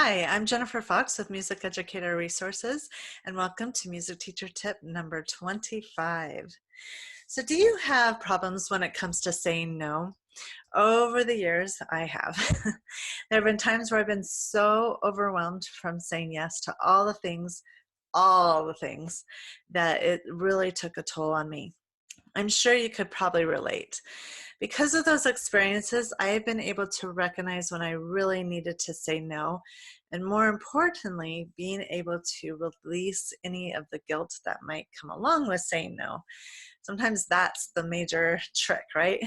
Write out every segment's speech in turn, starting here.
Hi, I'm Jennifer Fox with Music Educator Resources, and welcome to Music Teacher Tip number 25. So do you have problems when it comes to saying no? Over the years, I have. There have been times where I've been so overwhelmed from saying yes to all the things, that it really took a toll on me. I'm sure you could probably relate. Because of those experiences, I have been able to recognize when I really needed to say no, and more importantly, being able to release any of the guilt that might come along with saying no. Sometimes that's the major trick, right?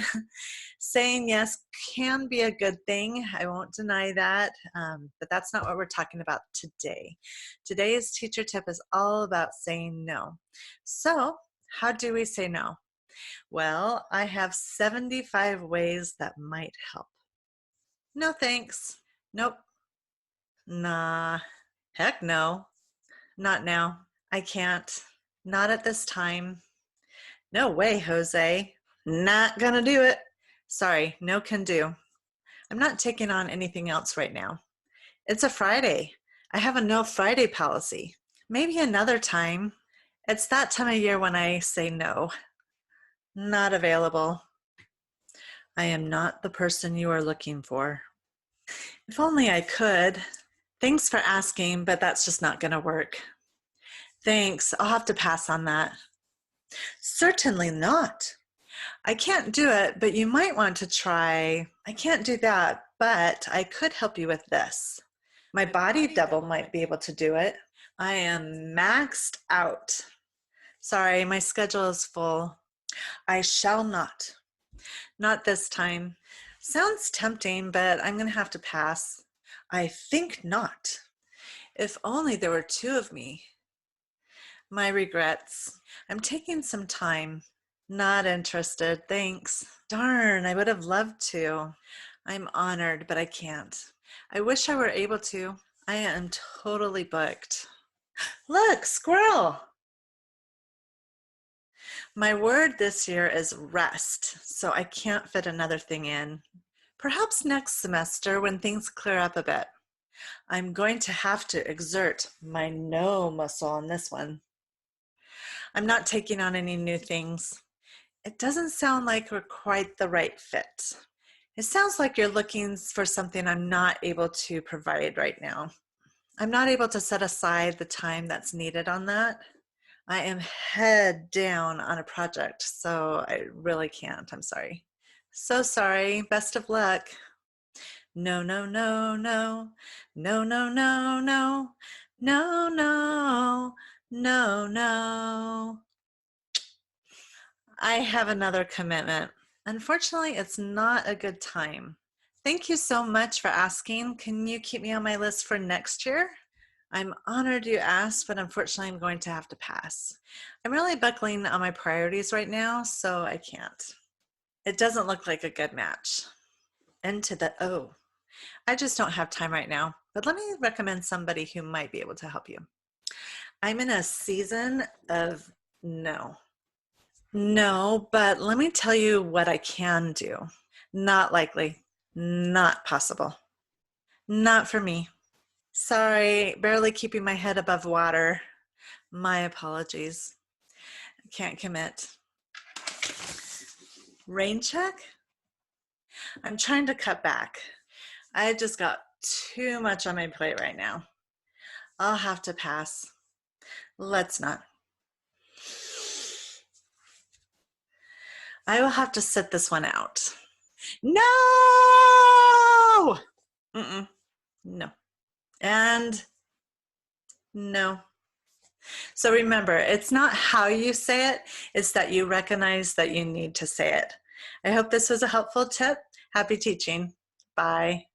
Saying yes can be a good thing. I won't deny that, but that's not what we're talking about today. Today's teacher tip is all about saying no. So, how do we say no? Well, I have 75 ways that might help. No thanks. Nope. Nah. Heck no. Not now. I can't. Not at this time. No way, Jose. Not gonna do it. Sorry, no can do. I'm not taking on anything else right now. It's a Friday. I have a no Friday policy. Maybe another time. It's that time of year when I say no. Not available. I am not the person you are looking for. If only I could. Thanks for asking, but that's just not going to work. Thanks, I'll have to pass on that. Certainly not. I can't do it, but you might want to try. I can't do that, but I could help you with this. My body double might be able to do it. I am maxed out. Sorry, my schedule is full. I shall not. Not this time. Sounds tempting, but I'm going to have to pass. I think not. If only there were two of me. My regrets. I'm taking some time. Not interested, thanks. Darn, I would have loved to. I'm honored, but I can't. I wish I were able to. I am totally booked. Look, squirrel! My word this year is rest, so I can't fit another thing in. Perhaps next semester when things clear up a bit. I'm going to have to exert my no muscle on this one. I'm not taking on any new things. It doesn't sound like we're quite the right fit. It sounds like you're looking for something I'm not able to provide right now. I'm not able to set aside the time that's needed on that. I am head down on a project, so I really can't. I'm sorry. So sorry. Best of luck. No, no, no, no. No, no, no, no. No, no. No, no. I have another commitment. Unfortunately, it's not a good time. Thank you so much for asking. Can you keep me on my list for next year? I'm honored you asked, but unfortunately I'm going to have to pass. I'm really buckling on my priorities right now, so I can't. It doesn't look like a good match. Into the O. I just don't have time right now, but let me recommend somebody who might be able to help you. I'm in a season of no. No, but let me tell you what I can do. Not likely, not possible, not for me. Sorry, barely keeping my head above water. My apologies. I can't commit. Rain check? I'm trying to cut back. I just got too much on my plate right now. I'll have to pass. Let's not. I will have to sit this one out. No! No. And no. So remember, it's not how you say it, it's that you recognize that you need to say it. I hope this was a helpful tip. Happy teaching. Bye.